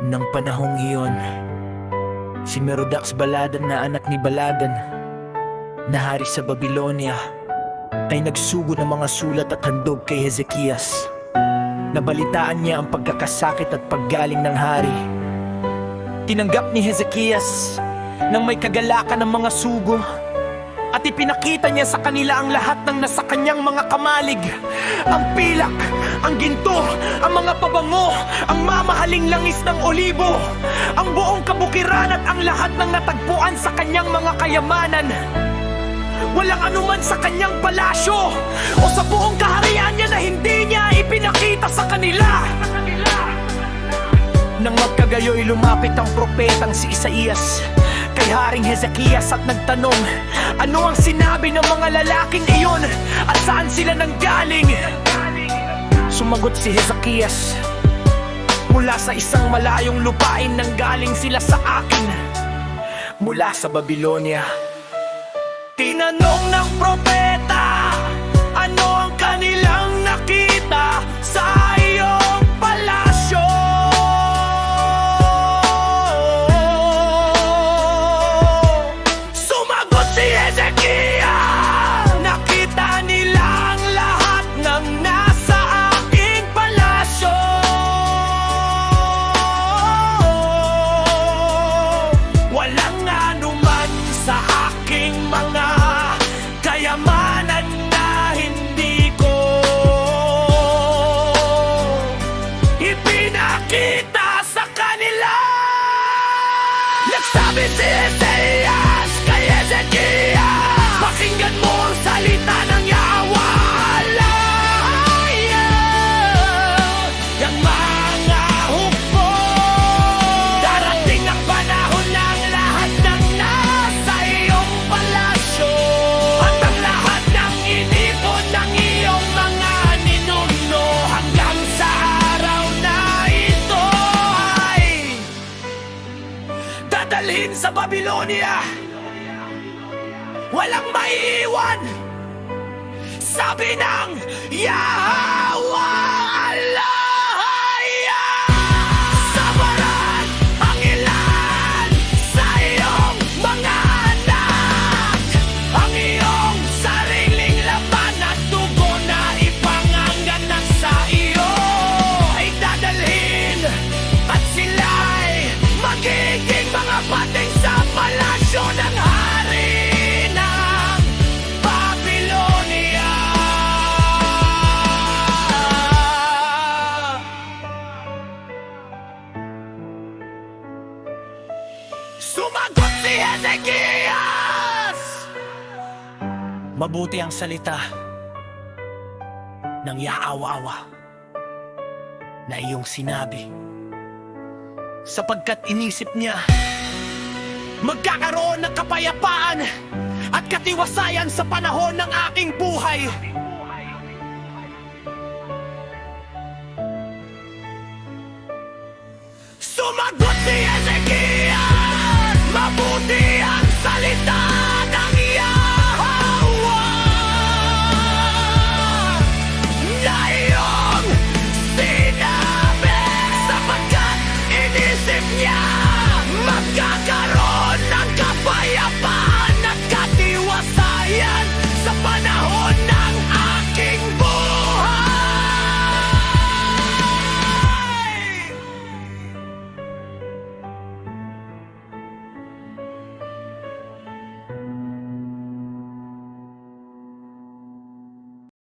Nang panahong iyon, si Merodach Baladan na anak ni Baladan, na hari sa Babylonia, ay nagsugo ng mga sulat at handog kay Hezekias. Nabalitaan niya ang pagkakasakit at paggaling ng hari. Tinanggap ni Hezekias nang may kagalakan ng mga sugo, at ipinakita niya sa kanila ang lahat ng nasa kanyang mga kamalig, ang pilak, ang ginto, ang mga pabango, ang mamahaling langis ng olibo, ang buong kabukiran at ang lahat ng natagpuan sa kanyang mga kayamanan. Walang anuman sa kanyang palasyo o sa buong kaharian niya na hindi niya ipinakita sa kanila. Nang magkagayoy, lumapit ang propetang si Isaias kay Haring Hezekias at nagtanong, ano ang sinabi ng mga lalaking iyon at saan sila nanggaling? Sumagot si Hezekias, mula sa isang malayong lupain nanggaling sila sa akin, mula sa Babylonia. Tinanong ng propeta, ano ang kanilang nakita sa iyong palasyo? Sumagot si Hezekiah, nakita nila ang lahat ng nasa aking palasyo. Walang anuman sa aking mga kayamanan na hindi ko ipinakita sa kanila. Nagsabi si Isaias kay Hezekias, pakinggan mo ang salita ng Yahweh. Yang mga hukbo, darating ang panahon ng lahat ng nasa iyong palasyo at ang lahat ng inipon ng iyong mga ninuno hanggang sa araw na ito ay dadalhin sa Babylonia. Walang maiiwan, sabi ng Yahweh Allah. Sabaran ang ilan sa iyong mga anak, ang iyong sariling laman at dugo na ipanganganak sa iyo ay dadalhin, at sila'y magiging mga pating sa palasyo ng hari ng Babylonia. Sumagot si Hezekias, mabuti ang salita ng Yahweh na iyong sinabi, sapagkat inisip niya magkakaroon ng kapayapaan at katiwasayan sa panahon ng aking buhay. Sumagot si Hezekias,